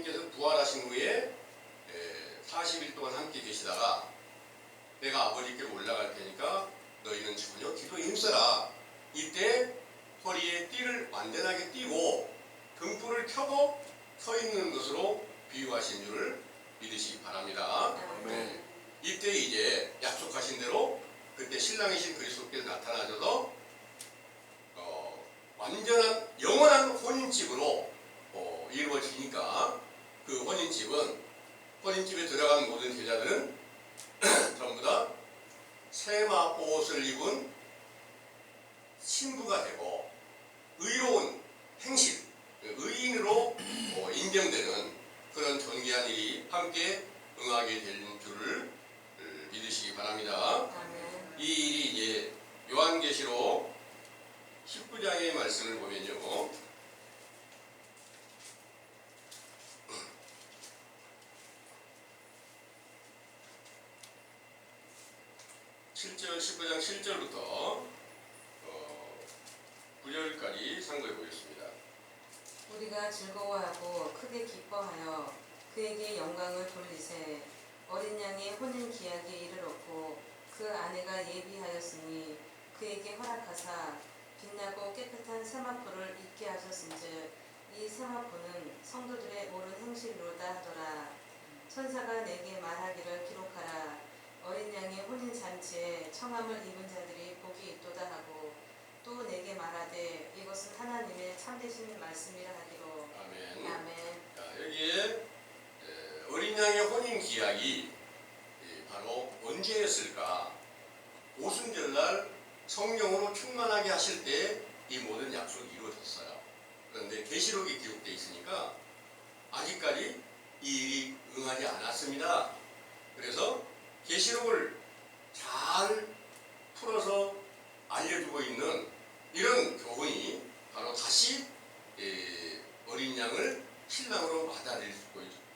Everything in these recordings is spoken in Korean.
예수님께서 부활하신 후에 40일 동안 함께 계시다가 내가 아버지께로 올라갈 테니까 너희는 전혀 기도에 힘써라. 이때 허리에 띠를 완전하게 띠고 등불을 켜고 서 있는 것으로 비유하신 줄을 믿으시기 바랍니다. 아멘. 이때 이제 약속하신 대로 그때 신랑이신 그리스도께서 나타나셔서 완전한 영원한 혼인집으로 이루어지니까 그 혼인집에 들어간 모든 제자들은 전부 다 세마 옷을 입은 신부가 되고 의로운 행실, 의인으로 인정되는 그런 존귀한 일이 함께 응하게 될 줄을 믿으시기 바랍니다. 아멘. 이 일이 이제 요한계시록 19장의 말씀을 보면요. 19장 7절부터 9절까지 상고해 보겠습니다. 우리가 즐거워하고 크게 기뻐하여 그에게 영광을 돌리세. 어린 양의 혼인 기약에 이르렀고 그 아내가 예비하였으니 그에게 허락하사 빛나고 깨끗한 세마포를 입게 하셨은즉 이 세마포는 성도들의 옳은 행실로다 하더라. 천사가 내게 말하기를 기록하라. 어린 양의 혼인 잔치에 청함을 입은 자들이 복이 있도다 하고 또 내게 말하되 이것은 하나님의 참되신 말씀이라 하기로. 아멘. 아멘. 자, 여기에 어린 양의 혼인 기약이 바로 언제였을까? 오순절날 성령으로 충만하게 하실 때 이 모든 약속이 이루어졌어요. 그런데 계시록이 기록되어 있으니까 아직까지 이 일이 응하지 않았습니다. 그래서 계시록을 잘 풀어서 알려주고 있는 이런 교훈이 바로 다시 어린 양을 신랑으로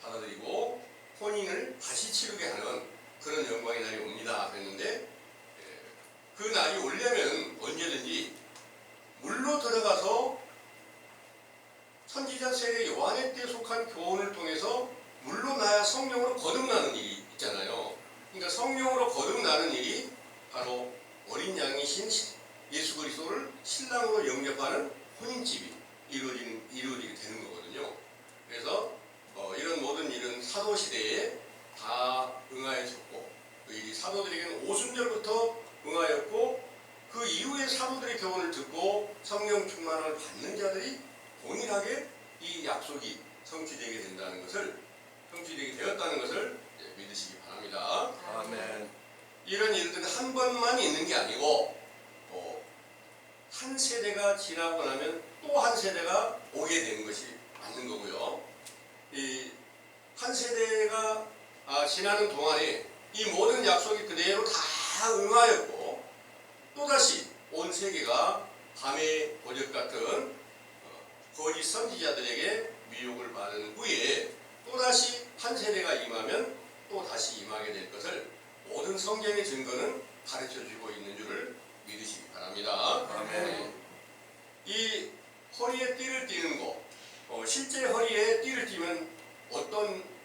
받아들이고 혼인을 다시 치르게 하는 그런 영광의 날이 옵니다. 그랬는데 그 날이 오려면 언제든지 물로 들어가서 선지자 세례 요한의 때 속한 교훈을 통해서 물로 나야 성령으로 거듭나는 일이 있잖아요. 그러니까 성령으로 거듭나는 일이 바로 어린 양이신 예수 그리스도를 신랑으로 영접하는 혼인집이 이루어지게 되는 거거든요. 그래서 이런 모든 일은 사도 시대에 다 응하여졌고 그 일이 사도들에게는 오순절부터 응하였고 그 이후에 사도들의 교훈을 듣고 성령 충만을 받는 자들이 동일하게 이 약속이 성취되게 되었다는 것을 믿으시기 바랍니다. 아멘. 이런 일들은 한 번만 있는 게 아니고 한 세대가 지나고 나면 또 한 세대가 오게 되는 것이 맞는 거고요. 이 한 세대가 지나는 동안에 이 모든 약속이 그대로 다 응하였고 또다시 온 세계가 밤의 보적 같은 거짓 선지자들에게 미혹을 받은 후에 또다시 한 세대가 임하면 또 다시 임하게 될 것을 모든 성경의 증거는 가르쳐주고 있는 줄을 믿으시기 바랍니다. 아멘. 이 허리에 띠를 띠는 거, 실제 허리에 띠를 띠면 어떤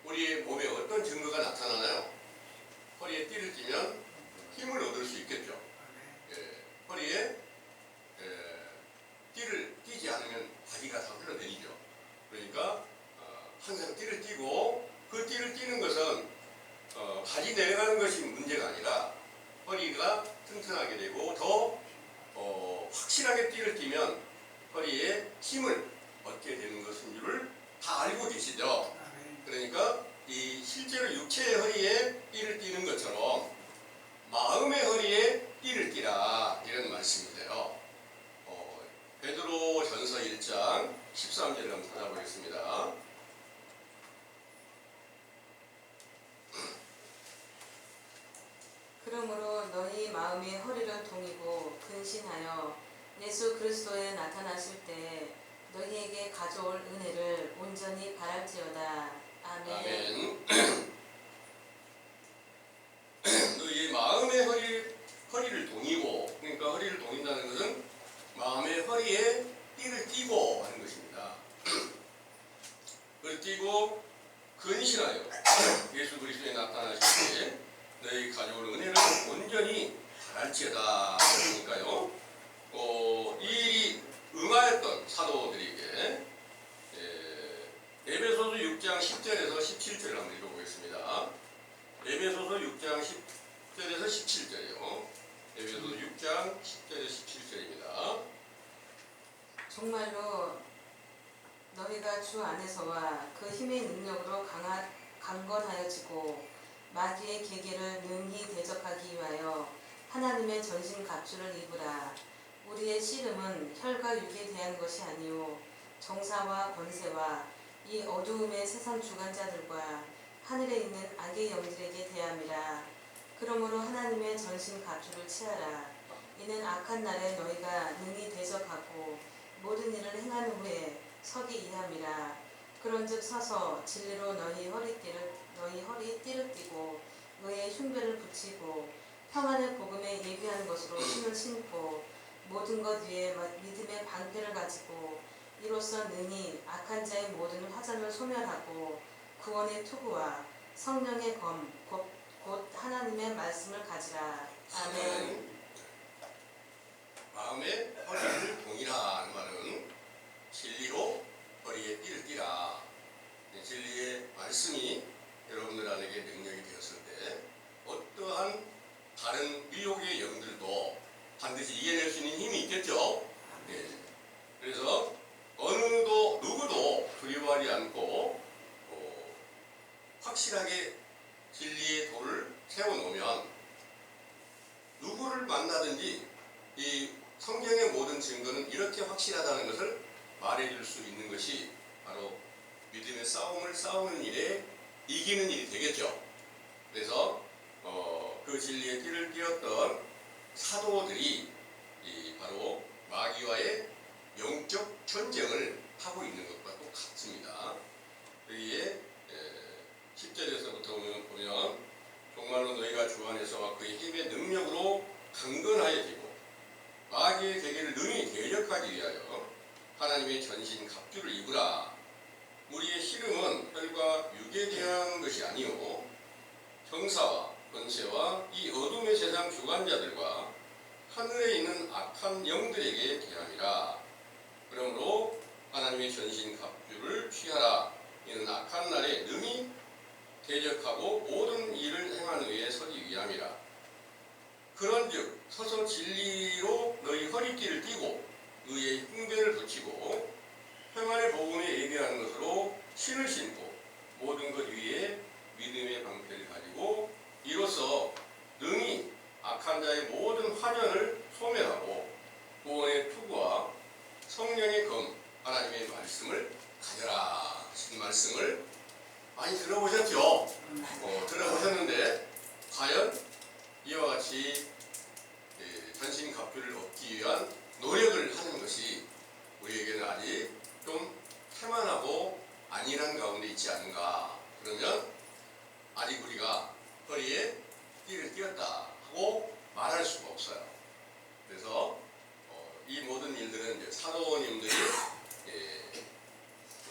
우리의 몸에 어떤 증거가 나타나나요? 허리에 띠를 띠면 힘을 얻을 수 있겠죠. 허리에 띠를 띠지 않으면 바디가 다 흘러내리죠. 그러니까 항상 띠를 띠고 그 띠를 띠는 것은 바디 내려가는 것이 문제가 아니라 허리가 튼튼하게 되고 더 확실하게 띠를 띠면 허리에 힘을 얻게 되는 것인 줄을 다 알고 계시죠. 그러니까 이 실제로 육체의 허리에 띠를 띠는 것처럼 마음의 허리에 띠를 띠라 이런 말씀이 돼요. 베드로 전서 1장 13절을 한번 찾아보겠습니다. 그러므로 너희 마음의 허리를 동이고 근신하여 예수 그리스도에 나타나실 때 너희에게 가져올 은혜를 온전히 바랄지어다. 아멘. 아멘. 너희 마음의 허리를 동이고, 그러니까 허리를 동인다는 것은 마음의 허리에 띠를 띠고 하는 것입니다. 할지어다 그러니까요. 이 응하였던 사도들에게 에베소서 6장 10절에서 17절을 한번 읽어보겠습니다. 에베소서 6장 10절에서 17절이요. 에베소서 6장 10절에서 17절입니다. 정말로 너희가 주 안에서와 그 힘의 능력으로 강건하여지고 마귀의 계계를 능히 대적하기 위하여 하나님의 전신 갑주를 입으라. 우리의 씨름은 혈과 육에 대한 것이 아니요 정사와 권세와 이 어두움의 세상 주관자들과 하늘에 있는 악의 영들에게 대함이라. 그러므로 하나님의 전신 갑주를 취하라. 이는 악한 날에 너희가 능히 대적하고 모든 일을 행한 후에 서기 이함이라. 그런즉 서서 진리로 너희 허리띠를 띠고 너희의 흉배를 붙이고 평안의 복음에 예비한 것으로 신을 신고 모든 것 위에 믿음의 방패를 가지고 이로써 능히 악한 자의 모든 화전을 소멸하고 구원의 투구와 성령의 검 곧 하나님의 말씀을 가지라. 아멘. 마음의 허리를 동이라 하는 말은 진리로 허리에 띠를 띠라. 진리의 말씀이 여러분들 안에게 능력이 되었을 때 어떠한 다른 미혹의 영들도 반드시 이겨낼 수 있는 힘이 있겠죠. 그래서 누구도 두려워하지 않고 확실하게 진리의 도를 세워놓으면 누구를 만나든지 이 성경의 모든 증거는 이렇게 확실하다는 것을 말해줄 수 있는 것이 바로 믿음의 싸움을 싸우는 일에 이기는 일이 되겠죠. 그래서 그 진리의 띠를 띠었던 사도들이 바로 마귀와의 영적 전쟁을 하고 있는 것과 똑같습니다. 여기에 10절에서부터 보면 정말로 너희가 주 안에서와 그의 힘의 능력으로 강건하여지고 마귀의 계계를 능히 대적하기 위하여 하나님의 전신 갑주를 입으라. 우리의 씨름은 혈과 육에 대한 것이 아니요 정사와 권세와 이 어둠의 세상 주관자들과 하늘에 있는 악한 영들에게 대함이라. 그러므로 하나님의 전신 갑주를 취하라. 이는 악한 날에 능히 대적하고 모든 일을 행한 후에 서기 위함이라. 그런즉 서서 진리로 너희 허리띠를 띠고 의의 흉배를 붙이고 평안의 복음에 예비하는 것으로 신을 신고 모든 것 위에 믿음의 방패를 가지고 이로써 능히 악한 자의 모든 화전을 소멸하고 구원의 투구와 성령의 검 하나님의 말씀을 가져라 하신 말씀을 많이 들어보셨죠? 들어보셨는데 과연 이와 같이 전신 갑주를 얻기 위한 노력을 하는 것이 우리에게는 아직 좀 태만하고 안일한 가운데 있지 않은가. 그러면 아직 우리가 허리에 띠를 띄었다 하고 말할 수가 없어요. 그래서 이 모든 일들은 이제 사도님들이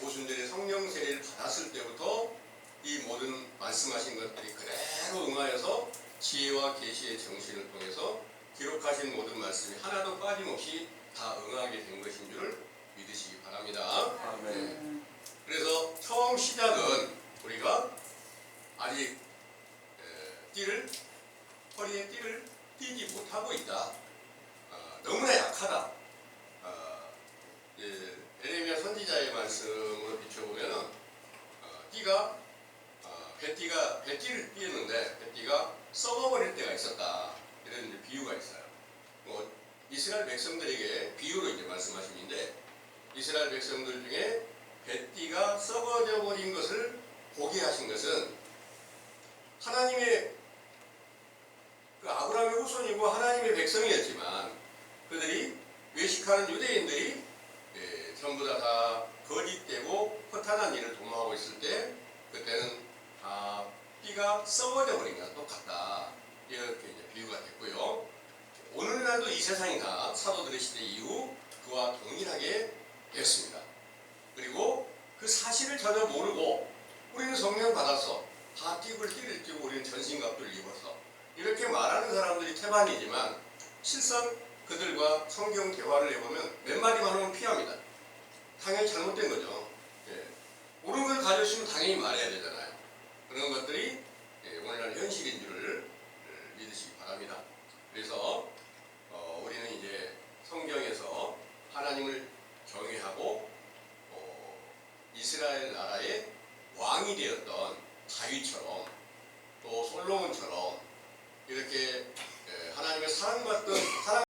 오순절의 성령 세례를 받았을 때부터 이 모든 말씀하신 것들이 그대로 응하여서 지혜와 계시의 정신을 통해서 기록하신 모든 말씀이 하나도 빠짐없이 다 응하게 된 것인 줄을 믿으시기 바랍니다. 아멘. 그래서 처음 시작은 우리가 아직 허리에 띠를 띠지 못하고 있다. 너무나 약하다. 에레미야 선지자의 말씀으로 비춰보면 띠가 배띠를 띄었는데 배띠가 썩어버릴 때가 있었다. 이런 이제 비유가 있어요. 이스라엘 백성들에게 비유로 이제 말씀하시는데 이스라엘 백성들 중에 배띠가 썩어져 버린 것을 보게 하신 것은 하나님의 그 아브라함의 후손이고 하나님의 백성이었지만 그들이 외식하는 유대인들이 전부 다 거짓되고 허탄한 일을 도모하고 있을 때 그때는 띠가 썩어져 버린 것과 똑같다. 이렇게 이제 비유가 됐고요. 오늘날도 이 세상이 다 사도들의 시대 이후 그와 동일하게 되었습니다. 그리고 그 사실을 전혀 모르고 우리는 성령 받아서 다 띠를 띠고 우리는 전신갑주를 입어서 이렇게 말하는 사람들이 태반이지만 실상 그들과 성경 대화를 해보면 몇 마디만 하면 피합니다. 당연히 잘못된 거죠. 예. 옳은 걸 가지고 있으면 당연히 말해야 되잖아요. 그런 것들이 오늘날 현실인 줄을 믿으시기 바랍니다. 그래서 우리는 이제 성경에서 하나님을 경외하고 이스라엘 나라의 왕이 되었던 다윗처럼 또 솔로몬처럼 이렇게 하나님의 사랑받던 사랑